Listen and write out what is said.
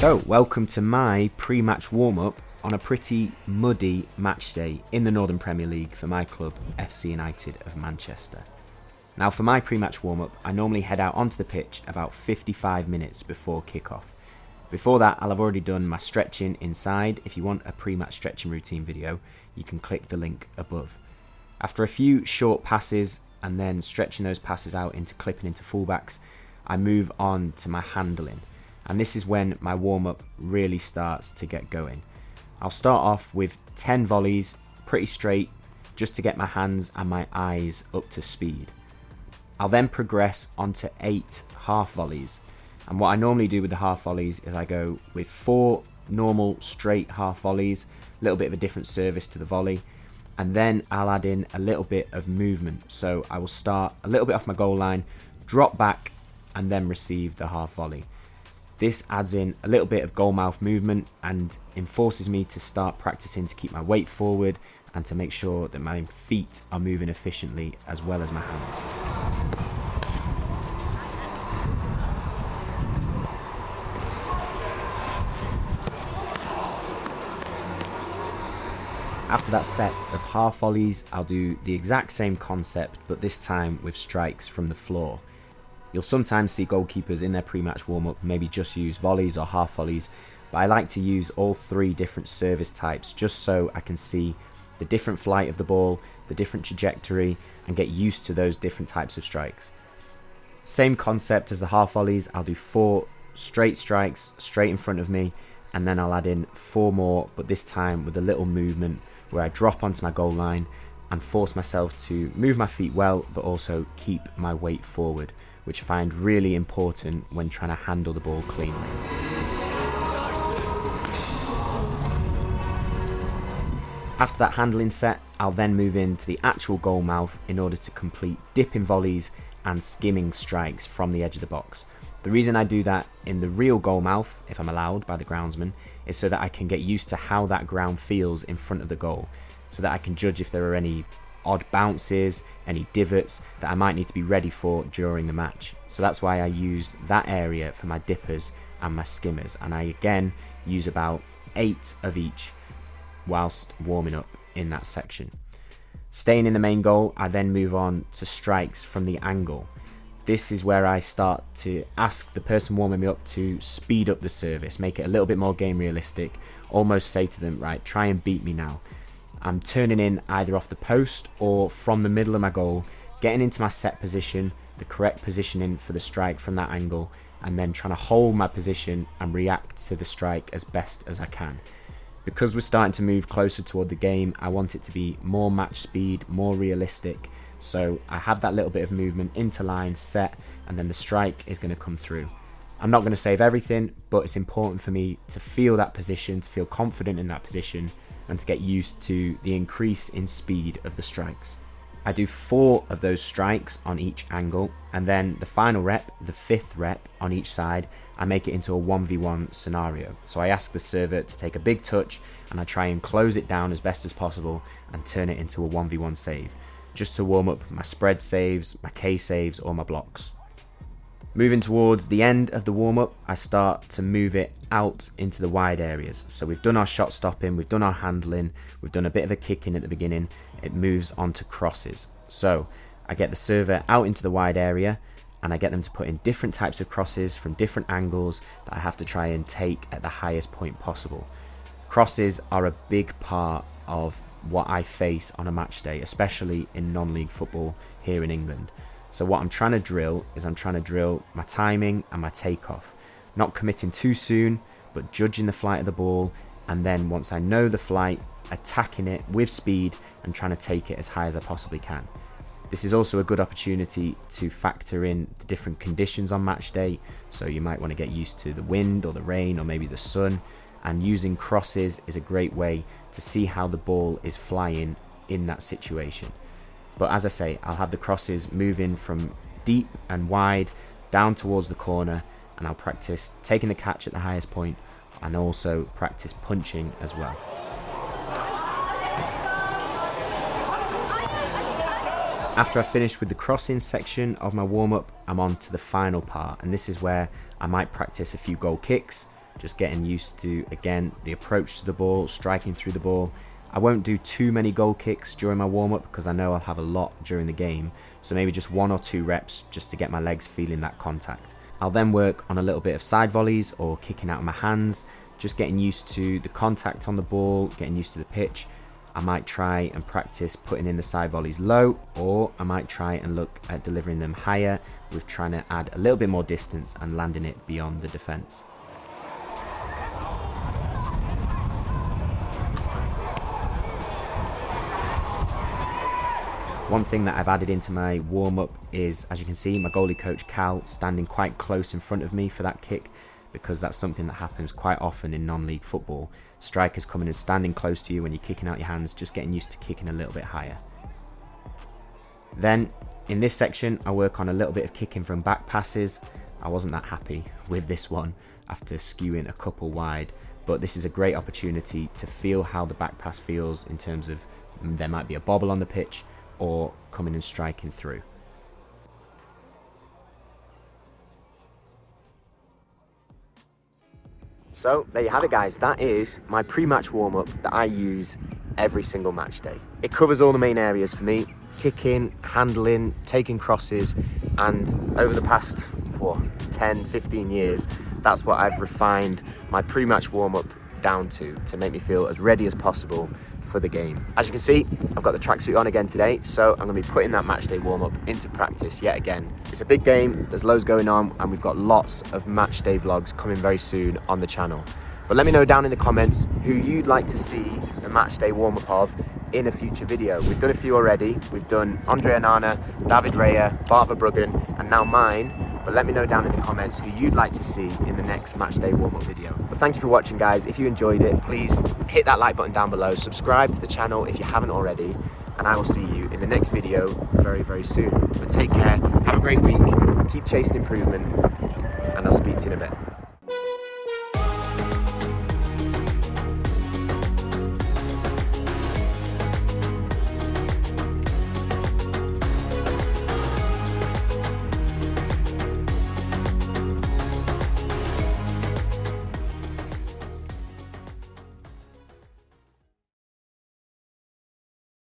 So, welcome to my pre-match warm-up on a pretty muddy match day in the Northern Premier League for my club, FC United of Manchester. Now, for my pre-match warm-up, I normally head out onto the pitch about 55 minutes before kick-off. Before that, I'll have already done my stretching inside. If you want a pre-match stretching routine video, you can click the link above. After a few short passes and then stretching those passes out into clipping into fullbacks, I move on to my handling. And this is when my warm-up really starts to get going. I'll start off with 10 volleys, pretty straight, just to get my hands and my eyes up to speed. I'll then progress onto 8 half volleys. And what I normally do with the half volleys is I go with 4 normal straight half volleys, a little bit of a different service to the volley, and then I'll add in a little bit of movement. So I will start a little bit off my goal line, drop back, and then receive the half volley. This adds in a little bit of goal mouth movement and enforces me to start practicing to keep my weight forward and to make sure that my feet are moving efficiently as well as my hands. After that set of half volleys, I'll do the exact same concept, but this time with strikes from the floor. You'll sometimes see goalkeepers in their pre-match warm-up maybe just use volleys or half volleys, but I like to use all 3 different service types just so I can see the different flight of the ball, the different trajectory, and get used to those different types of strikes. Same concept as the half volleys, I'll do 4 straight strikes straight in front of me, and then I'll add in 4 more, but this time with a little movement where I drop onto my goal line and force myself to move my feet well, but also keep my weight forward, which I find really important when trying to handle the ball cleanly. After that handling set, I'll then move into the actual goal mouth in order to complete dipping volleys and skimming strikes from the edge of the box. The reason I do that in the real goal mouth, if I'm allowed by the groundsman, is so that I can get used to how that ground feels in front of the goal, so that I can judge if there are any odd bounces, any divots that I might need to be ready for during the match. So that's why I use that area for my dippers and my skimmers, and I again use about 8 of each whilst warming up in that section. Staying in the main goal, I then move on to strikes from the angle. This is where I start to ask the person warming me up to speed up the service, make it a little bit more game realistic, almost say to them, right, try and beat me now. I'm turning in either off the post or from the middle of my goal, getting into my set position, the correct positioning for the strike from that angle, and then trying to hold my position and react to the strike as best as I can. Because we're starting to move closer toward the game, I want it to be more match speed, more realistic. So I have that little bit of movement into line, set, and then the strike is going to come through. I'm not going to save everything, but it's important for me to feel that position, to feel confident in that position, and to get used to the increase in speed of the strikes. I do 4 of those strikes on each angle, and then the final rep, the 5th rep on each side, I make it into a 1v1 scenario. So I ask the server to take a big touch, and I try and close it down as best as possible and turn it into a 1v1 save, just to warm up my spread saves, my K saves, or my blocks. Moving towards the end of the warm-up, I start to move it out into the wide areas. So we've done our shot stopping, we've done our handling, we've done a bit of a kicking at the beginning. It moves on to crosses. So I get the server out into the wide area and I get them to put in different types of crosses from different angles that I have to try and take at the highest point possible. Crosses are a big part of what I face on a match day, especially in non-league football here in England. So what I'm trying to drill is I'm trying to drill my timing and my takeoff. Not committing too soon, but judging the flight of the ball, and then once I know the flight, attacking it with speed and trying to take it as high as I possibly can. This is also a good opportunity to factor in the different conditions on match day. So you might want to get used to the wind or the rain or maybe the sun, and using crosses is a great way to see how the ball is flying in that situation. But as I say, I'll have the crosses moving from deep and wide down towards the corner, and I'll practice taking the catch at the highest point and also practice punching as well. After I finish with the crossing section of my warm-up, I'm on to the final part, and this is where I might practice a few goal kicks, just getting used to, again, the approach to the ball, striking through the ball. I won't do too many goal kicks during my warm-up because I know I'll have a lot during the game, so maybe just 1 or 2 reps just to get my legs feeling that contact. I'll then work on a little bit of side volleys or kicking out of my hands, just getting used to the contact on the ball, getting used to the pitch. I might try and practice putting in the side volleys low, or I might try and look at delivering them higher with trying to add a little bit more distance and landing it beyond the defence. One thing that I've added into my warm-up is, as you can see, my goalie coach Cal standing quite close in front of me for that kick, because that's something that happens quite often in non-league football. Strikers coming and standing close to you when you're kicking out your hands, just getting used to kicking a little bit higher. Then in this section, I work on a little bit of kicking from back passes. I wasn't that happy with this one after skewing a couple wide, but this is a great opportunity to feel how the back pass feels in terms of there might be a bobble on the pitch or coming and striking through. So there you have it, guys. That is my pre-match warm-up that I use every single match day. It covers all the main areas for me: kicking, handling, taking crosses, and over the past 10, 15 years, that's what I've refined my pre-match warm-up down to make me feel as ready as possible for the game. As you can see, I've got the tracksuit on again today, so I'm going to be putting that match day warm-up into practice yet again. It's a big game, there's loads going on, and we've got lots of match day vlogs coming very soon on the channel. But let me know down in the comments who you'd like to see the match day warm-up of in a future video. We've done a few already. We've done Andre Onana, David Raya, Bart Verbruggen, and now mine. But let me know down in the comments who you'd like to see in the next match day warm-up video. But thank you for watching, guys. If you enjoyed it, please hit that like button down below. Subscribe to the channel if you haven't already. And I will see you in the next video very, very soon. But take care, have a great week, keep chasing improvement, and I'll speak to you in a bit.